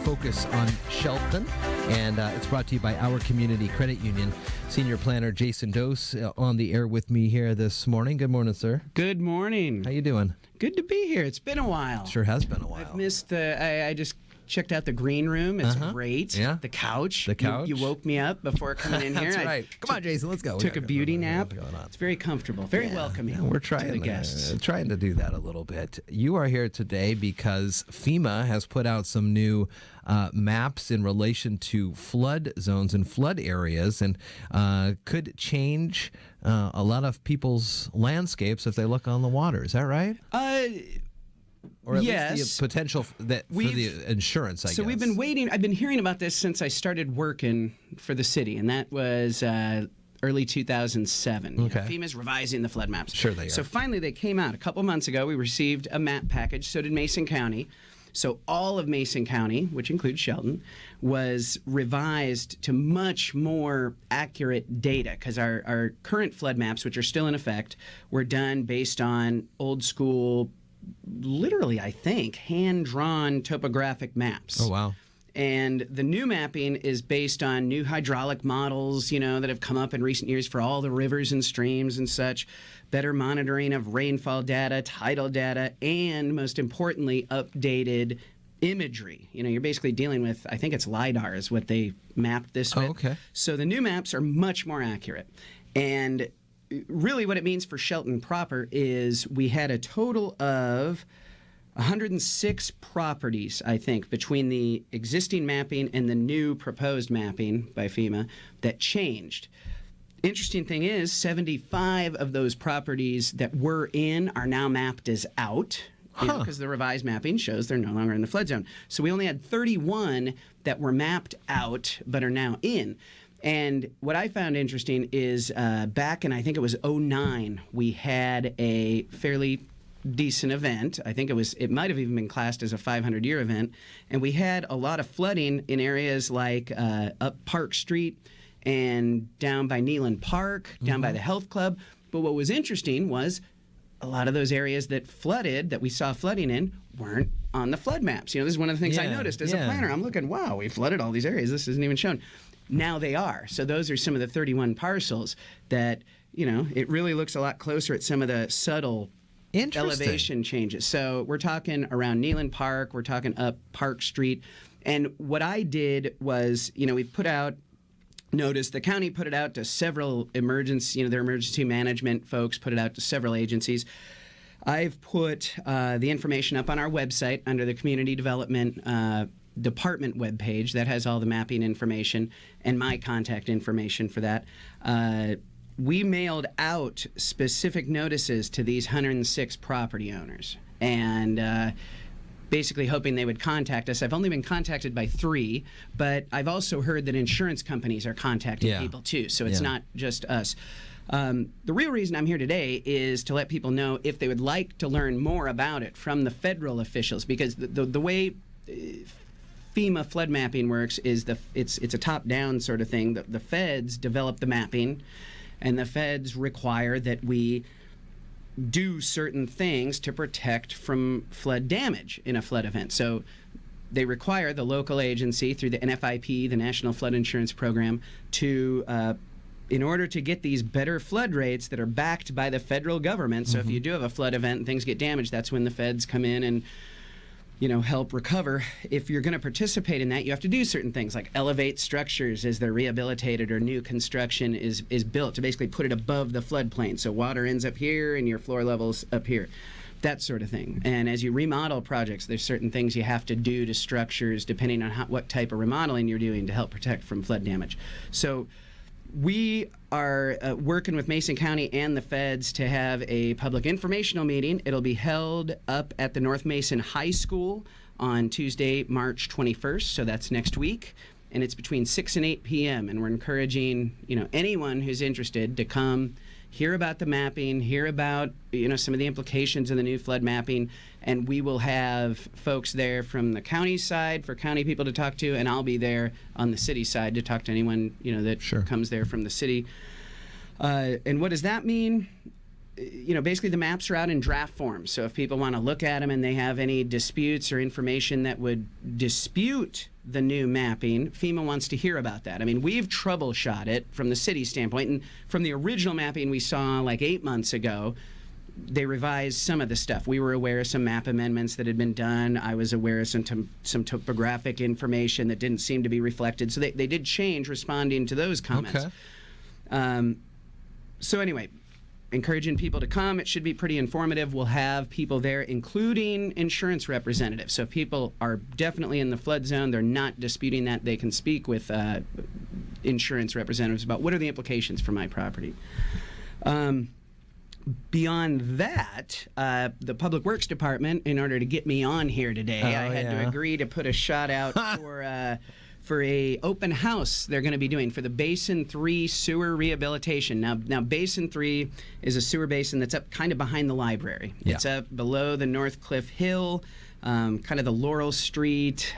focus on Shelton, and it's brought to you by our community credit union. Senior Planner Jason Dose on the air with me here this morning. Good morning, sir. Good morning. How you doing? Good to be here. It's been a while. Sure has been a while. I've missed I just checked out the green room. It's great. Yeah. The couch. The couch. You woke me up before coming in here. That's right. Come on, Jason. Let's go. Took a beauty nap. It's very comfortable. Very welcoming. Yeah, we're trying to the guests. Trying to do that a little bit. You are here today because FEMA has put out some new maps in relation to flood zones and flood areas, and could change a lot of people's landscapes if they look on the water. Is that right? Or at least the potential for the insurance, I guess. So we've been waiting. I've been hearing about this since I started working for the city, and that was early 2007. Okay. FEMA's revising the flood maps. Sure they are. So finally they came out. A couple months ago, we received a map package. So did Mason County. So all of Mason County, which includes Shelton, was revised to much more accurate data because our current flood maps, which are still in effect, were done based on old school, literally, I think, hand-drawn topographic maps. Oh, wow. And the new mapping is based on new hydraulic models, that have come up in recent years for all the rivers and streams and such, better monitoring of rainfall data, tidal data, and most importantly, updated imagery. You're basically dealing with, I think it's LiDAR is what they mapped this with. Oh, okay. So the new maps are much more accurate. And really what it means for Shelton proper is we had a total of 106 properties, I think, between the existing mapping and the new proposed mapping by FEMA that changed. Interesting thing is 75 of those properties that were in are now mapped as out because the revised mapping shows they're no longer in the flood zone. So we only had 31 that were mapped out but are now in. And what I found interesting is back in, I think it was 2009, we had a fairly decent event. I think it might have even been classed as a 500-year event. And we had a lot of flooding in areas like up Park Street and down by Neyland Park, down by the health club. But what was interesting was a lot of those areas that we saw flooding in, weren't on the flood maps. This is one of the things I noticed as a planner. I'm looking, wow, we flooded all these areas. This isn't even shown. Now they are. So those are some of the 31 parcels that, it really looks a lot closer at some of the subtle elevation changes. So we're talking around Neyland Park. We're talking up Park Street. And what I did was, we put out notice. The county put it out to several their emergency management folks put it out to several agencies. I've put the information up on our website under the community development department webpage that has all the mapping information and my contact information for that. We mailed out specific notices to these 106 property owners and basically hoping they would contact us. I've only been contacted by 3, but I've also heard that insurance companies are contacting people too, so it's not just us. The real reason I'm here today is to let people know if they would like to learn more about it from the federal officials, because the way FEMA flood mapping works is it's a top-down sort of thing. The feds develop the mapping, and the feds require that we do certain things to protect from flood damage in a flood event. So they require the local agency through the NFIP, the National Flood Insurance Program, to in order to get these better flood rates that are backed by the federal government. So if you do have a flood event and things get damaged, that's when the feds come in and help recover. If you're going to participate in that, you have to do certain things like elevate structures as they're rehabilitated or new construction is built to basically put it above the floodplain. So water ends up here and your floor level's up here. That sort of thing. And as you remodel projects, there's certain things you have to do to structures depending on what type of remodeling you're doing to help protect from flood damage. So we are working with Mason County and the feds to have a public informational meeting. It'll be held up at the North Mason High School on Tuesday, March 21st, so that's next week. And it's between 6 and 8 p.m. And we're encouraging, anyone who's interested to come hear about the mapping, hear about, some of the implications of the new flood mapping, and we will have folks there from the county side for county people to talk to, and I'll be there on the city side to talk to anyone, that comes there from the city. And what does that mean? Basically the maps are out in draft form, so if people want to look at them and they have any disputes or information that would dispute the new mapping, FEMA wants to hear about that. I mean, we've troubleshot it from the city standpoint, and from the original mapping we saw like 8 months ago, they revised some of the stuff. We were aware of some map amendments that had been done. I was aware of some topographic information that didn't seem to be reflected. So they did change responding to those comments. Okay. So anyway, encouraging people to come. It should be pretty informative. We'll have people there, including insurance representatives. So if people are definitely in the flood zone, they're not disputing that, they can speak with insurance representatives about what are the implications for my property. Beyond that, the Public Works Department, in order to get me on here today, I had to agree to put a shot out for a open house they're going to be doing for the Basin 3 sewer rehabilitation. Now Basin 3 is a sewer basin that's up kind of behind the library. Yeah. It's up below the North Cliff Hill, kind of the Laurel Street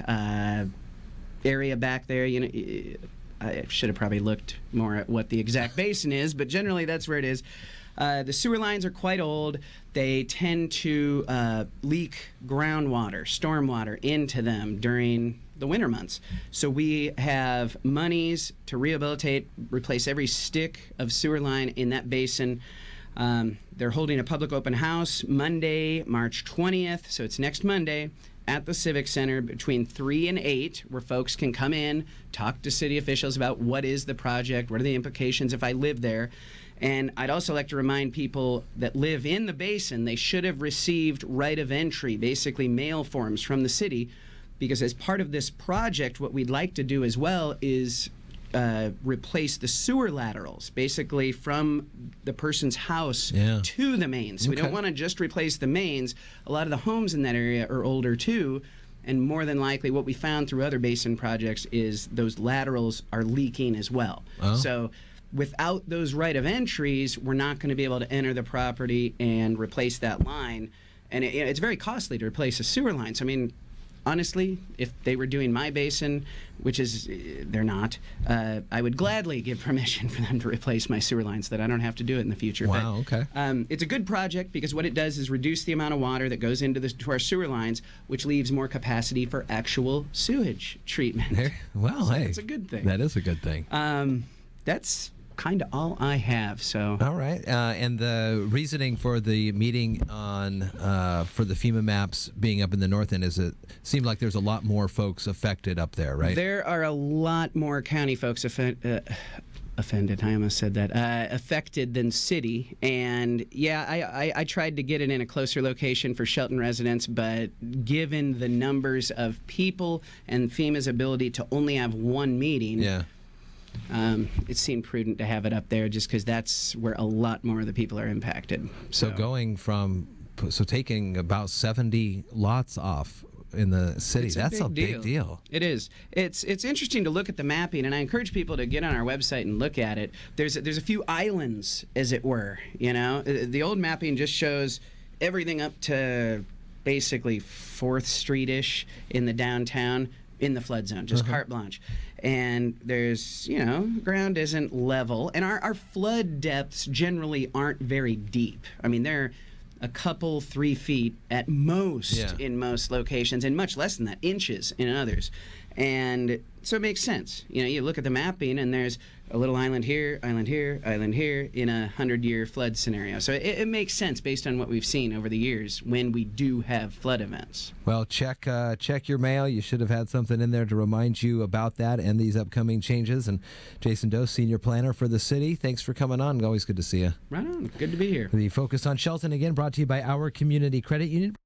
area back there. You know, I should have probably looked more at what the exact basin is, but generally that's where it is. The sewer lines are quite old. They tend to leak groundwater, stormwater into them during the winter months. So we have monies to rehabilitate, replace every stick of sewer line in that basin. They're holding a public open house Monday, March 20th, so it's next Monday, at the Civic Center between 3 and 8, where folks can come in, talk to city officials about what is the project, what are the implications if I live there. And I'd also like to remind people that live in the basin, they should have received right of entry, basically mail forms from the city, because as part of this project, what we'd like to do as well is replace the sewer laterals, basically from the person's house to the mains. So we don't want to just replace the mains. A lot of the homes in that area are older too, and more than likely what we found through other basin projects is those laterals are leaking as well. So without those right of entries, we're not going to be able to enter the property and replace that line. And it's very costly to replace a sewer line. So, I mean, honestly, if they were doing my basin, which is, they're not, I would gladly give permission for them to replace my sewer lines so that I don't have to do it in the future. Wow, but, okay. It's a good project because what it does is reduce the amount of water that goes into to our sewer lines, which leaves more capacity for actual sewage treatment. Well, so hey. it's a good thing. That is a good thing. That's kind of all I have. So all right, and the reasoning for the meeting on for the FEMA maps being up in the north end is it seemed like there's a lot more folks affected up there, right? There are a lot more county folks offended. I almost said that. Affected than city. And yeah, I tried to get it in a closer location for Shelton residents, but given the numbers of people and FEMA's ability to only have one meeting, it seemed prudent to have it up there just because that's where a lot more of the people are impacted. So taking about 70 lots off in the city, that's a big deal. It is. It's interesting to look at the mapping, and I encourage people to get on our website and look at it. There's a few islands, as it were. You know, the old mapping just shows everything up to basically 4th Street-ish in the downtown in the flood zone, just carte blanche. And there's, ground isn't level. And our flood depths generally aren't very deep. I mean, they're a couple, 3 feet at most in most locations, and much less than that, inches in others. And so it makes sense. You look at the mapping, and there's a little island here, island here, island here in a 100-year flood scenario. So it makes sense based on what we've seen over the years when we do have flood events. Well, check your mail. You should have had something in there to remind you about that and these upcoming changes. And Jason Dose, Senior Planner for the city, thanks for coming on. Always good to see you. Right on. Good to be here. The Focus on Shelton, again, brought to you by our Community Credit Union.